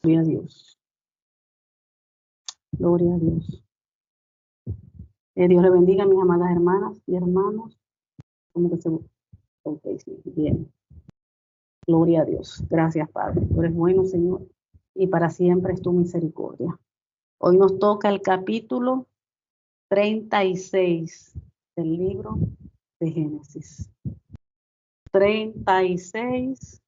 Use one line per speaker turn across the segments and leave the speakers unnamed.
Gloria a Dios. Gloria a Dios. Dios le bendiga a mis amadas hermanas y hermanos. ¿Cómo que se... Ok, sí, bien. Gloria a Dios. Gracias, Padre. Tú eres bueno, Señor, y para siempre es tu misericordia. Hoy nos toca el capítulo 36 del libro de Génesis. 36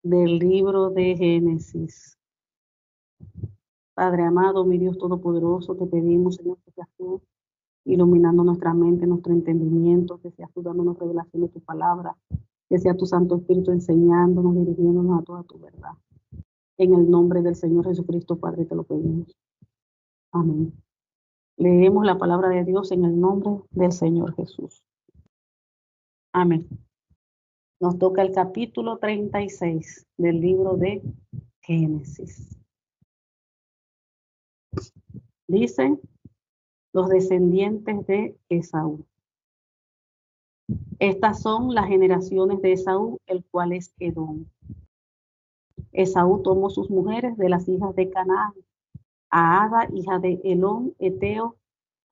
del libro de Génesis. Padre amado, mi Dios todopoderoso, te pedimos, Señor, que seas tú iluminando nuestra mente, nuestro entendimiento, que seas tú dándonos revelación de tu palabra, que sea tu Santo Espíritu enseñándonos, dirigiéndonos a toda tu verdad. En el nombre del Señor Jesucristo, Padre, te lo pedimos. Amén. Leemos la palabra de Dios en el nombre del Señor Jesús. Amén. Nos toca el capítulo 36 del libro de Génesis. Dice, los descendientes de Esaú. Estas son las generaciones de Esaú, el cual es Edom. Esaú tomó sus mujeres de las hijas de Canaán, a Ada, hija de Elón, Eteo,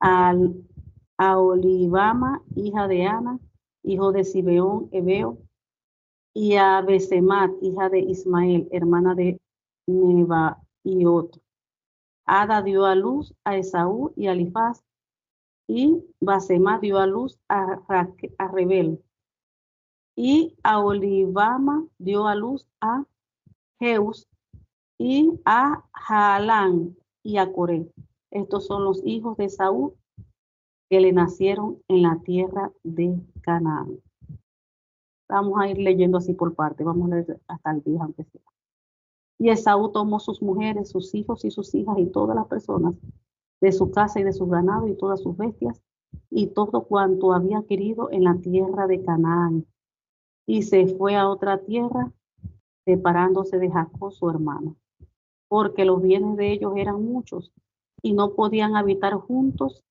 a Olivama, hija de Ana, hijo de Sibeón, Ebeo, y a Besemat, hija de Ismael, hermana de Nebaiot. Ada dio a luz a Esaú y a Elifaz, y Basemat dio a luz a Rebel, y a Olivama dio a luz a Jeus, y a Jaalán y a Coré. Estos son los hijos de Esaú que le nacieron en la tierra de Canaán. Vamos a ir leyendo así por parte, vamos a leer hasta el 10 aunque sea. Y Esaú tomó sus mujeres, sus hijos y sus hijas y todas las personas de su casa y de sus ganados y todas sus bestias y todo cuanto había adquirido en la tierra de Canaán, y se fue a otra tierra, separándose de Jacob su hermano, porque los bienes de ellos eran muchos y no podían habitar juntos,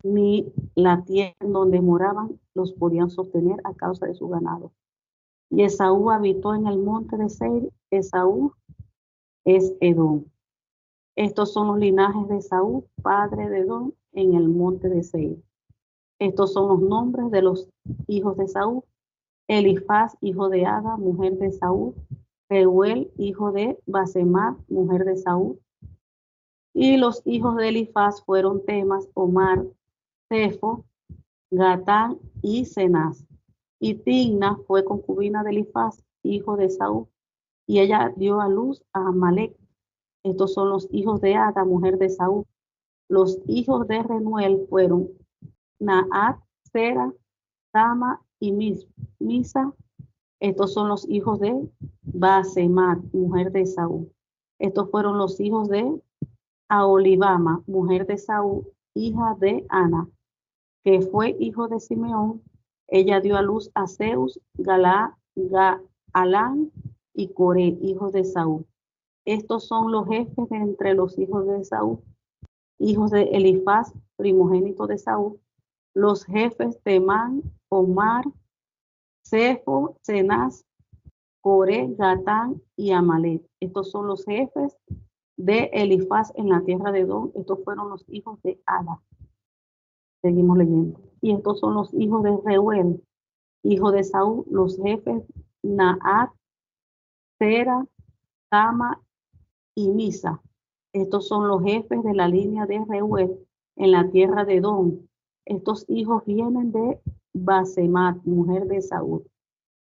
ni la tierra en donde moraban los podían sostener a causa de su ganado. Y Esaú habitó en el monte de Seir. Esaú es Edom. Estos son los linajes de Esaú, padre de Edom, en el monte de Seir. Estos son los nombres de los hijos de Esaú: Elifaz, hijo de Ada, mujer de Esaú; Reuel, hijo de Basemat, mujer de Esaú. Y los hijos de Elifaz fueron Temas, Omar, Cefo, Gatán y Cenaz. Y Timna fue concubina de Elifaz, hijo de Esaú, y ella dio a luz a Amalec. Estos son los hijos de Ada, mujer de Esaú. Los hijos de Renuel fueron Naat, Sera, Tama y Misa. Estos son los hijos de Basemat, mujer de Esaú. Estos fueron los hijos de Aholibama, mujer de Esaú, hija de Ana, que fue hijo de Simeón. Ella dio a luz a Zeus, Galán y Coré, hijos de Esaú. Estos son los jefes de entre los hijos de Esaú, hijos de Elifaz, primogénito de Esaú, los jefes Temán, Omar, Cefo, Cenaz, Coré, Gatán y Amalek. Estos son los jefes de Elifaz en la tierra de Edom. Estos fueron los hijos de Ada. Seguimos leyendo. Y estos son los hijos de Reuel, hijo de Saúl, los jefes Naat, Sera, Tama y Misa. Estos son los jefes de la línea de Reuel en la tierra de Edom. Estos hijos vienen de Basemat, mujer de Saúl.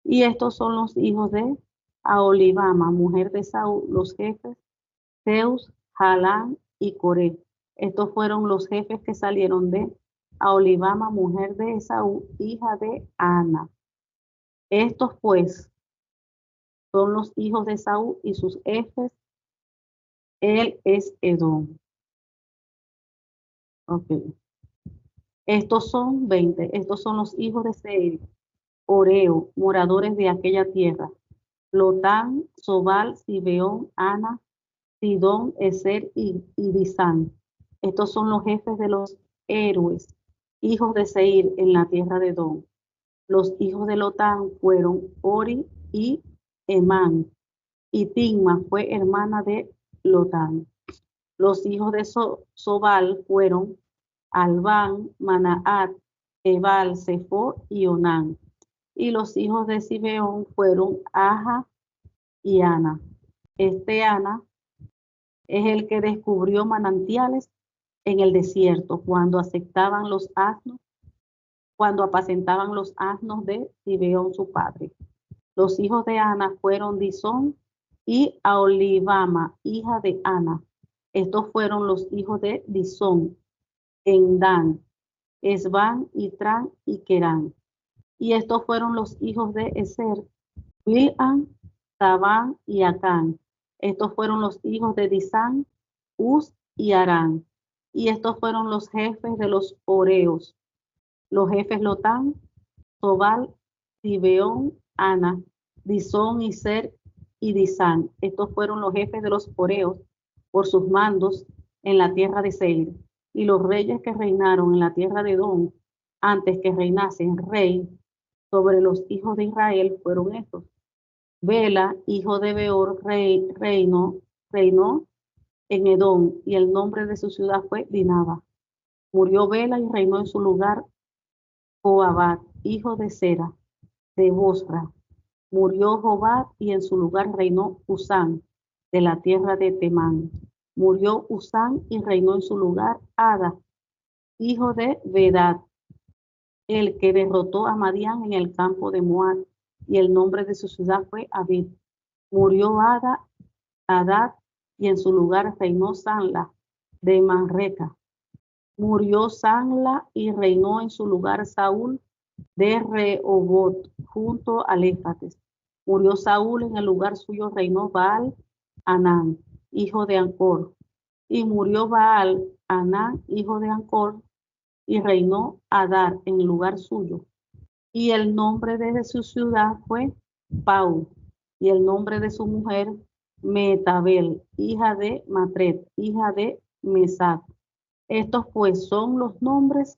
Y estos son los hijos de Aholibama, mujer de Saúl, los jefes Zeus, Jalán y Coré. Estos fueron los jefes que salieron de Aholibama, mujer de Esaú, hija de Ana. Estos pues son los hijos de Esaú y sus jefes. Él es Edom. Ok. Estos son 20. Estos son los hijos de Seir, Oreo, moradores de aquella tierra: Lotán, Sobal, Sibeón, Ana, Sidón, Ezer y Disán. Estos son los jefes de los héroes, hijos de Seir en la tierra de Edom. Los hijos de Lotán fueron Ori y Emán. y Timna fue hermana de Lotán. Los hijos de Sobal fueron Albán, Manaat, Ebal, Sefo y Onán. Y los hijos de Sibeón fueron Aja y Ana. Ana es el que descubrió manantiales en el desierto cuando apacentaban los asnos de Sibeón su padre. Los hijos de Ana fueron Disón y Aholibama, hija de Ana. Estos fueron los hijos de Disón en Dan, Esban, Itran y Querán. Y estos fueron los hijos de Eser, Bilhan, Tabán y Acán. Estos fueron los hijos de Disán, Uz y Arán. Y estos fueron los jefes de los Oreos. Los jefes Lotán, Sobal, Sibeón, Ana, Disón, Iser y Disán. Estos fueron los jefes de los Oreos por sus mandos en la tierra de Seir. Y los reyes que reinaron en la tierra de Edom, antes que reinasen rey sobre los hijos de Israel, fueron estos. Bela, hijo de Beor, reinó en Edom, y el nombre de su ciudad fue Dinaba. Murió Bela y reinó en su lugar Joabad, hijo de Sera, de Bosra. Murió Jobad y en su lugar reinó Usán, de la tierra de Temán. Murió Usán y reinó en su lugar Ada, hijo de Bedad, el que derrotó a Madián en el campo de Moab, y el nombre de su ciudad fue Abid. Murió Hadad, y en su lugar reinó Sanla, de Manreca. Murió Sanla y reinó en su lugar Saúl, de Rehobot, junto al Éufrates. Murió Saúl, en el lugar suyo reinó Baal Anán, hijo de Ancor. Y murió Baal Anán, hijo de Ancor, y reinó Adar en lugar suyo. Y el nombre de su ciudad fue Pau, y el nombre de su mujer Metabel, hija de Matred, hija de Mesac. Estos pues son los nombres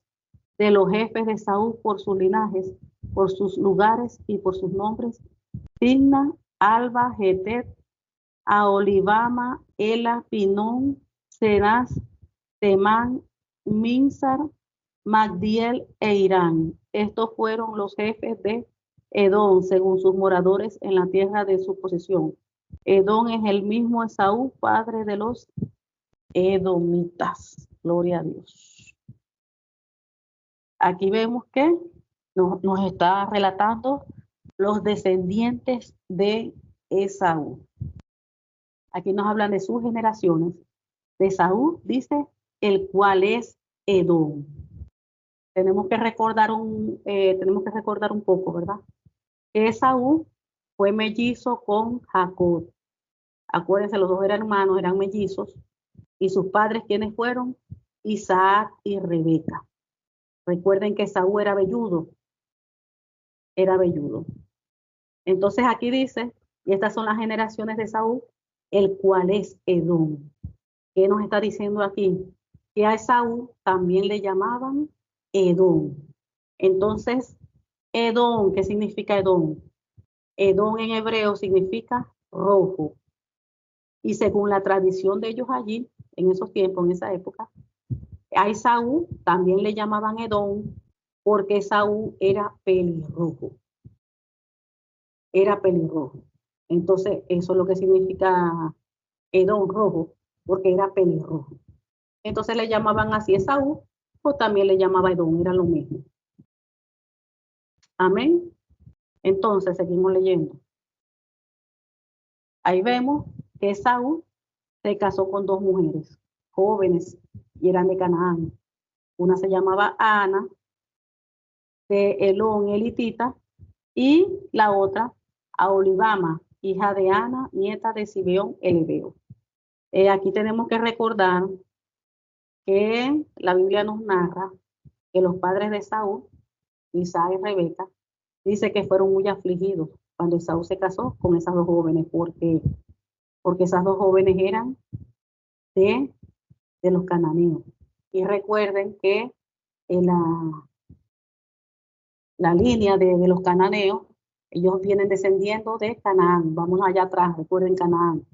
de los jefes de Saúl por sus linajes, por sus lugares y por sus nombres: Timna, Alba, Jetet, Aholibama, Ela, Pinón, Serás, Temán, Minsar, Magdiel e Irán. Estos fueron los jefes de Edom, según sus moradores en la tierra de su posesión. Edom es el mismo Esaú, padre de los edomitas. Gloria a Dios. Aquí vemos que nos está relatando los descendientes de Esaú. Aquí nos hablan de sus generaciones. De Esaú dice, el cual es Edom. Tenemos que recordar un poco, ¿verdad? Esaú fue mellizo con Jacob. Acuérdense, los dos eran hermanos, eran mellizos. ¿Y sus padres quiénes fueron? Isaac y Rebeca. Recuerden que Esaú era velludo. Entonces aquí dice, y estas son las generaciones de Esaú, el cual es Edom. ¿Qué nos está diciendo aquí? Que a Esaú también le llamaban Edom. Entonces, Edom, ¿qué significa Edom? Edom en hebreo significa rojo. Y según la tradición de ellos allí, en esos tiempos, en esa época, a Esaú también le llamaban Edom porque Esaú era pelirrojo. Entonces, eso es lo que significa Edom, rojo, porque era pelirrojo. Entonces le llamaban así Esaú, o también le llamaba Edom, era lo mismo. Amén. Entonces, seguimos leyendo. Ahí vemos que Esaú se casó con dos mujeres jóvenes y eran de Canaán. Una se llamaba Ana, de Elón elitita, y la otra Aholibama, hija de Ana, nieta de Sibeón el Hebeo. Aquí tenemos que recordar que la Biblia nos narra que los padres de Esaú, Isaac y Rebeca, dice que fueron muy afligidos cuando Esaú se casó con esas dos jóvenes, porque esas dos jóvenes eran de los cananeos. Y recuerden que en la línea de los cananeos Ellos vienen descendiendo de Canaán. Vamos allá atrás, recuerden Canaán.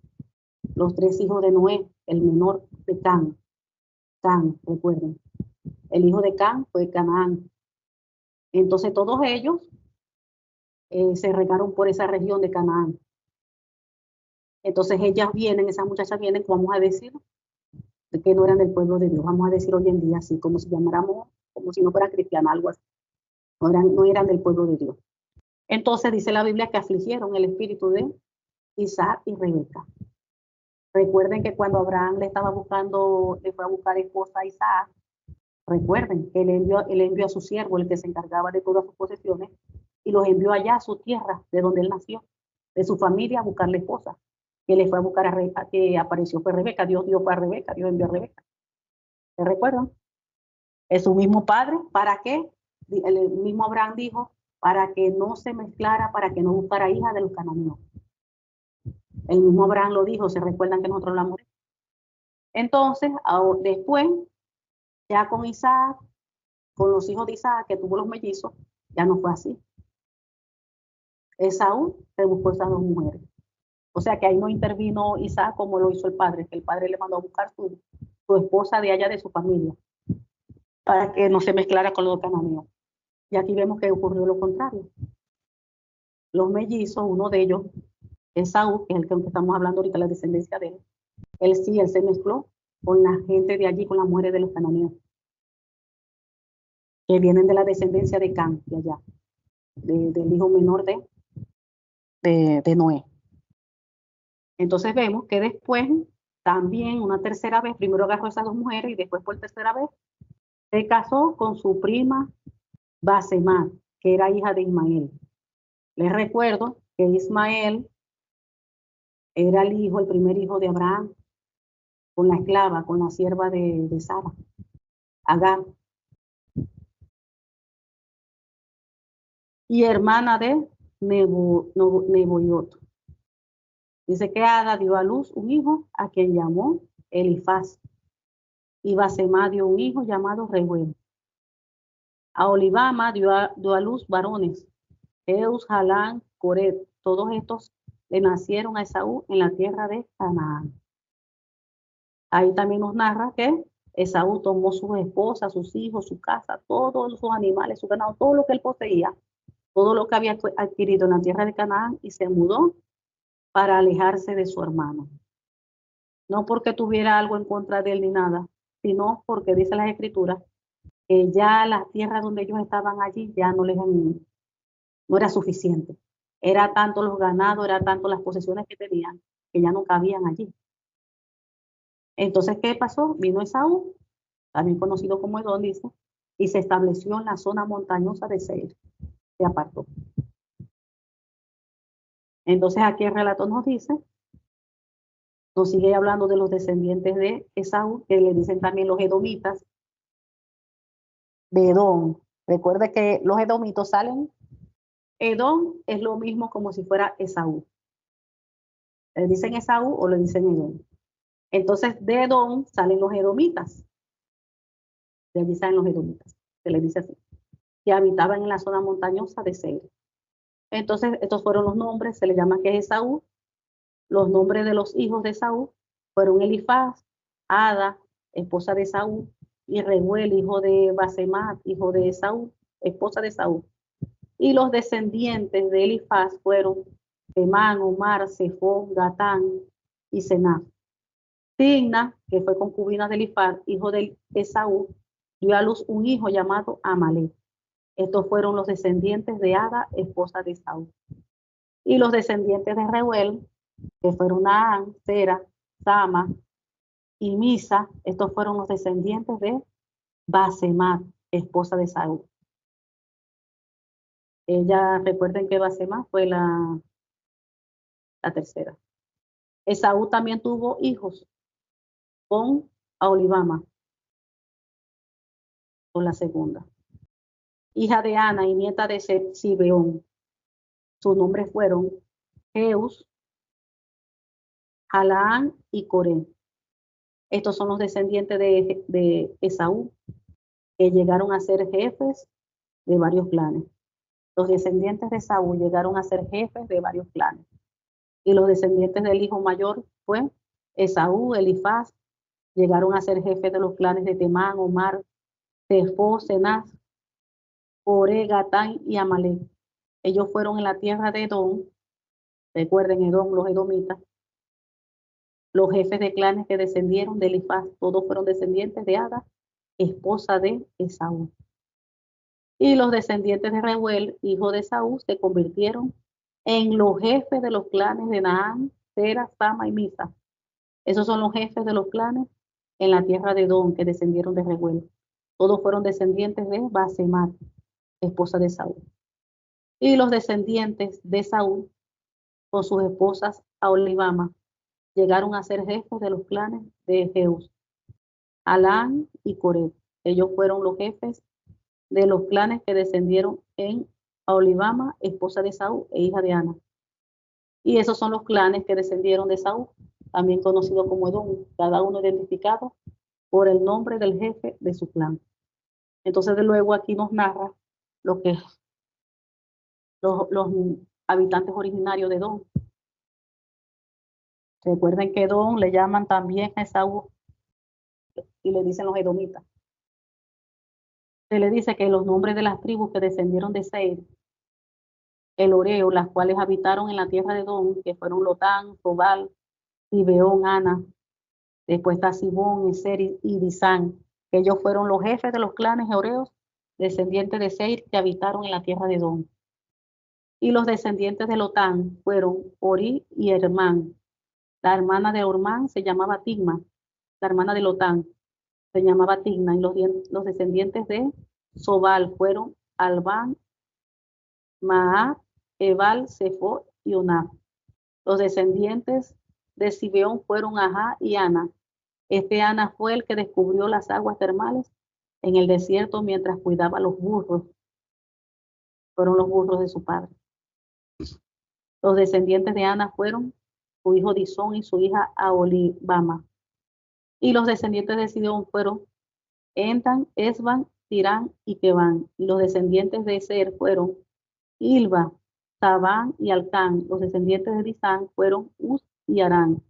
Los 3 hijos de Noé, el menor de Can. Can, recuerden. El hijo de Can fue Canaán. Entonces todos ellos se regaron por esa región de Canaán. Entonces ellas vienen, esas muchachas vienen, vamos a decir, que no eran del pueblo de Dios. Vamos a decir hoy en día así, como si llamáramos, como si no fueran cristianas, algo así. No eran del pueblo de Dios. Entonces dice la Biblia que afligieron el espíritu de Isaac y Rebeca. Recuerden que cuando Abraham le fue a buscar esposa a Isaac, recuerden que él envió a su siervo, el que se encargaba de todas sus posesiones, y los envió allá a su tierra, de donde él nació, de su familia, a buscarle esposa. Que le fue a buscar que apareció fue Rebeca. Dios dio fue a Rebeca, Dios envió a Rebeca. ¿Se recuerdan? Es su mismo padre. ¿Para qué? El mismo Abraham dijo, para que no se mezclara, para que no buscara hija de los cananeos. El mismo Abraham lo dijo, ¿se recuerdan que nosotros hablamos? Entonces, después, ya con Isaac, con los hijos de Isaac, que tuvo los mellizos, ya no fue así. Esaú se buscó esas 2 mujeres. O sea que ahí no intervino Isaac como lo hizo el padre, que el padre le mandó a buscar su esposa de allá de su familia, para que no se mezclara con los cananeos. Y aquí vemos que ocurrió lo contrario. Los mellizos, uno de ellos, Esaú, que es el que estamos hablando ahorita, la descendencia de él, él se mezcló con la gente de allí, con las mujeres de los cananeos, que vienen de la descendencia de Can, de allá, del hijo menor de Noé. Entonces vemos que después, también una tercera vez, primero agarró a esas 2 mujeres y después por tercera vez, se casó con su prima Basemat, que era hija de Ismael. Les recuerdo que Ismael era el primer hijo de Abraham, con la esclava, con la sierva de Sara, Agar, y hermana de Neboiot. Dice que Ada dio a luz un hijo a quien llamó Elifaz, y Basemat dio un hijo llamado Reuel. A Olivama dio a luz varones, Eus, Jalán, Coret. Todos estos le nacieron a Esaú en la tierra de Canaán. Ahí también nos narra que Esaú tomó sus esposas, sus hijos, su casa, todos sus animales, su ganado, todo lo que él poseía, todo lo que había adquirido en la tierra de Canaán, y se mudó para alejarse de su hermano. No porque tuviera algo en contra de él ni nada, sino porque dice las escrituras que ya la tierra donde ellos estaban allí ya no era suficiente. Era tanto los ganados, era tanto las posesiones que tenían, que ya no cabían allí. Entonces, ¿qué pasó? Vino Esaú, también conocido como Edom, dice, y se estableció en la zona montañosa de Seir. Se apartó. Entonces, aquí el relato nos dice, nos sigue hablando de los descendientes de Esaú, que le dicen también los edomitas, de Edom. Recuerde que los edomitos salen, Edom es lo mismo como si fuera Esaú. Le dicen Esaú o le dicen Edom. Entonces, de Edom salen los edomitas. De allí salen los edomitas, se les dice así, que habitaban en la zona montañosa de Seir. Entonces, estos fueron los nombres, se le llama que es Esaú. Los nombres de los hijos de Esaú fueron Elifaz, Ada, esposa de Esaú, y Reuel, hijo de Basemat, hijo de Esaú, esposa de Esaú. Y los descendientes de Elifaz fueron Temán, Omar, Sefón, Gatán y Senaz. Timna, que fue concubina de Elifaz, hijo de Esaú, dio a luz un hijo llamado Amalek. Estos fueron los descendientes de Ada, esposa de Esaú. Y los descendientes de Reuel, que fueron Naán, Sera, Sama y Misa, estos fueron los descendientes de Basemat, esposa de Esaú. Ella, recuerden que Basemat fue la tercera. Esaú también tuvo hijos con Aholibama, con la segunda. Hija de Ana y nieta de Sibeón. Sus nombres fueron Jeus, Jalaán y Coré. Estos son los descendientes de Esaú, que llegaron a ser jefes de varios clanes. Los descendientes de Saúl llegaron a ser jefes de varios clanes. Y los descendientes del hijo mayor fue Esaú, Elifaz, llegaron a ser jefes de los clanes de Temán, Omar, Tefó, Cenaz, Ore, Gatán y Amalek. Ellos fueron en la tierra de Edom, recuerden Edom, los edomitas, los jefes de clanes que descendieron de Elifaz, todos fueron descendientes de Ada, esposa de Esaú. Y los descendientes de Reuel, hijo de Esaú, se convirtieron en los jefes de los clanes de Naam, Sera, Sama y Misa. Esos son los jefes de los clanes en la tierra de Edom que descendieron de Reuel. Todos fueron descendientes de Basemat, esposa de Saúl. Y los descendientes de Saúl, con sus esposas Aholibama, llegaron a ser jefes de los clanes de Jeús, Alán y Coreb. Ellos fueron los jefes de los clanes que descendieron en Aholibama, esposa de Saúl e hija de Ana. Y esos son los clanes que descendieron de Saúl, también conocido como Edom, cada uno identificado por el nombre del jefe de su clan. Entonces, de luego aquí nos narra lo que los habitantes originarios de Edom. Recuerden que Edom le llaman también a Esaú y le dicen los edomitas. Se le dice que los nombres de las tribus que descendieron de Seir, el Oreo, las cuales habitaron en la tierra de Edom, que fueron Lotán, Sobal, Gibeón, Ana, después está Sibón, Eser y Disán, que ellos fueron los jefes de los clanes Oreos, descendientes de Seir, que habitaron en la tierra de Edom. Y los descendientes de Lotán fueron Ori y Hermán. La hermana de Ormán se llamaba Tigma, la hermana de Lotán se llamaba Tigna, y los descendientes de Sobal fueron Albán, Maat, Ebal, Sefo y Onab. Los descendientes de Sibeón fueron Ajá y Ana. Este Ana fue el que descubrió las aguas termales en el desierto mientras cuidaba los burros. Fueron los burros de su padre. Los descendientes de Ana fueron su hijo Disón y su hija Aholibama. Y los descendientes de Sidón fueron Entan, Esban, Tirán y Quebán. Y los descendientes de Ser fueron Ilba, Sabán y Alcán. Los descendientes de Disán fueron Uz y Arán.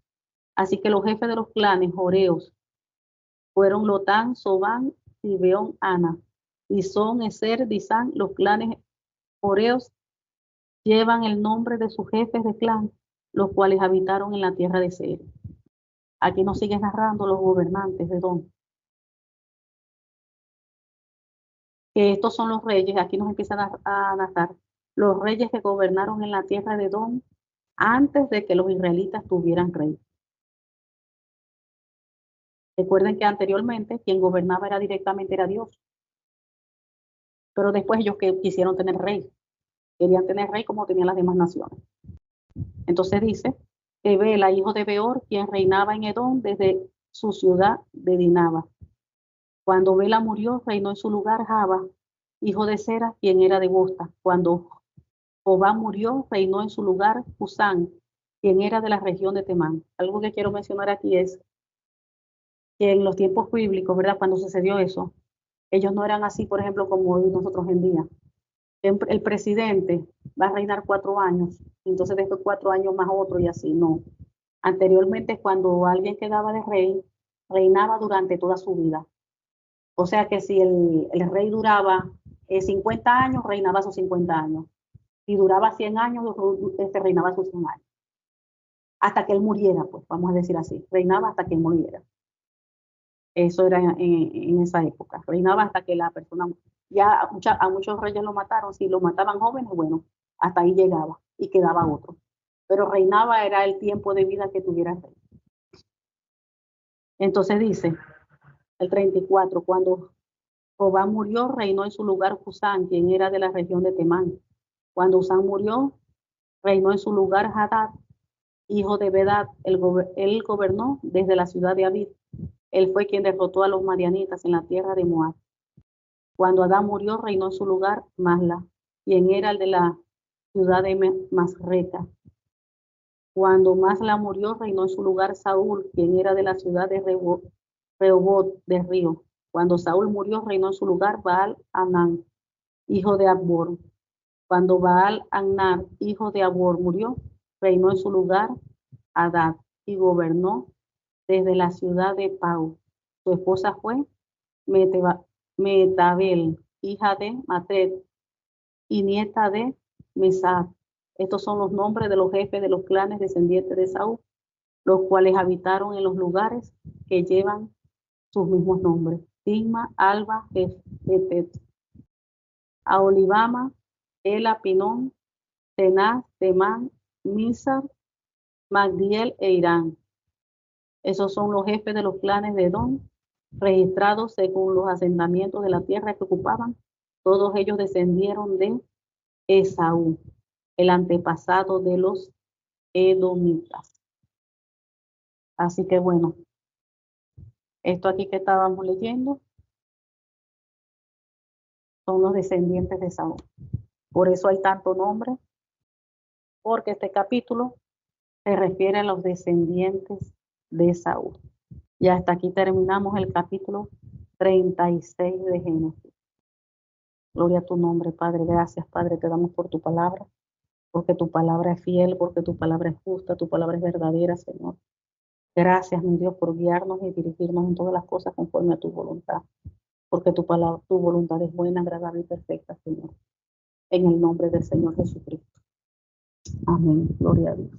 Así que los jefes de los clanes Joreos fueron Lotán, Sobán, Sibeón, Ana. Disón, Eser, Disán. Los clanes Joreos llevan el nombre de sus jefes de clan, los cuales habitaron en la tierra de Seir. Aquí nos siguen narrando los gobernantes de Edom. Que estos son los reyes, aquí nos empiezan a narrar los reyes que gobernaron en la tierra de Edom antes de que los israelitas tuvieran rey. Recuerden que anteriormente quien gobernaba directamente era Dios. Pero después ellos que quisieron tener rey. Querían tener rey como tenían las demás naciones. Entonces dice que Bela, hijo de Beor, quien reinaba en Edom desde su ciudad de Dinaba. Cuando Bela murió, reinó en su lugar Jaba, hijo de Sera, quien era de Bosta. Cuando Jobá murió, reinó en su lugar Husán, quien era de la región de Temán. Algo que quiero mencionar aquí es que en los tiempos bíblicos, ¿verdad? Cuando sucedió eso, ellos no eran así, por ejemplo, como hoy nosotros en día. El presidente va a reinar 4 años, entonces después 4 años más otro y así, no. Anteriormente, cuando alguien quedaba de rey, reinaba durante toda su vida. O sea que si el rey duraba 50 años, reinaba sus 50 años. Si duraba 100 años, reinaba sus 100 años. Hasta que él muriera, pues, vamos a decir así. Reinaba hasta que él muriera. Eso era en esa época. Reinaba hasta que la persona, ya a muchos reyes lo mataron. Si lo mataban jóvenes, bueno, hasta ahí llegaba y quedaba otro. Pero reinaba era el tiempo de vida que tuviera el rey. Entonces dice, el 34, cuando Jobá murió, reinó en su lugar Husán, quien era de la región de Temán. Cuando Husán murió, reinó en su lugar Hadad, hijo de Bedad. Él gobernó desde la ciudad de Abid. Él fue quien derrotó a los madianitas en la tierra de Moab. Cuando Adán murió, reinó en su lugar Masla, quien era el de la ciudad de Masreca. Cuando Masla murió, reinó en su lugar Saúl, quien era de la ciudad de Rehobot de Río. Cuando Saúl murió, reinó en su lugar Baal Anán, hijo de Abor. Cuando Baal-Hannar, hijo de Abor, murió, reinó en su lugar Hadad y gobernó desde la ciudad de Pau. Su esposa fue Metabel, hija de Matred y nieta de Mesad. Estos son los nombres de los jefes de los clanes descendientes de Saúl, los cuales habitaron en los lugares que llevan sus mismos nombres: Sigma, Alba, Jetet, Aholibama, Ela, Pinón, Tenaz, Temán, Misar, Magdiel e Irán. Esos son los jefes de los clanes de Edom, registrados según los asentamientos de la tierra que ocupaban. Todos ellos descendieron de Esaú, el antepasado de los edomitas. Así que bueno, esto aquí que estábamos leyendo son los descendientes de Esaú. Por eso hay tanto nombre, porque este capítulo se refiere a los descendientes de Esaú. Y hasta aquí terminamos el capítulo 36 de Génesis. Gloria a tu nombre, Padre. Gracias, Padre, te damos por tu palabra, porque tu palabra es fiel, porque tu palabra es justa, tu palabra es verdadera, Señor. Gracias, mi Dios, por guiarnos y dirigirnos en todas las cosas conforme a tu voluntad, porque tu palabra, tu voluntad es buena, agradable y perfecta, Señor. En el nombre del Señor Jesucristo. Amén. Gloria a Dios.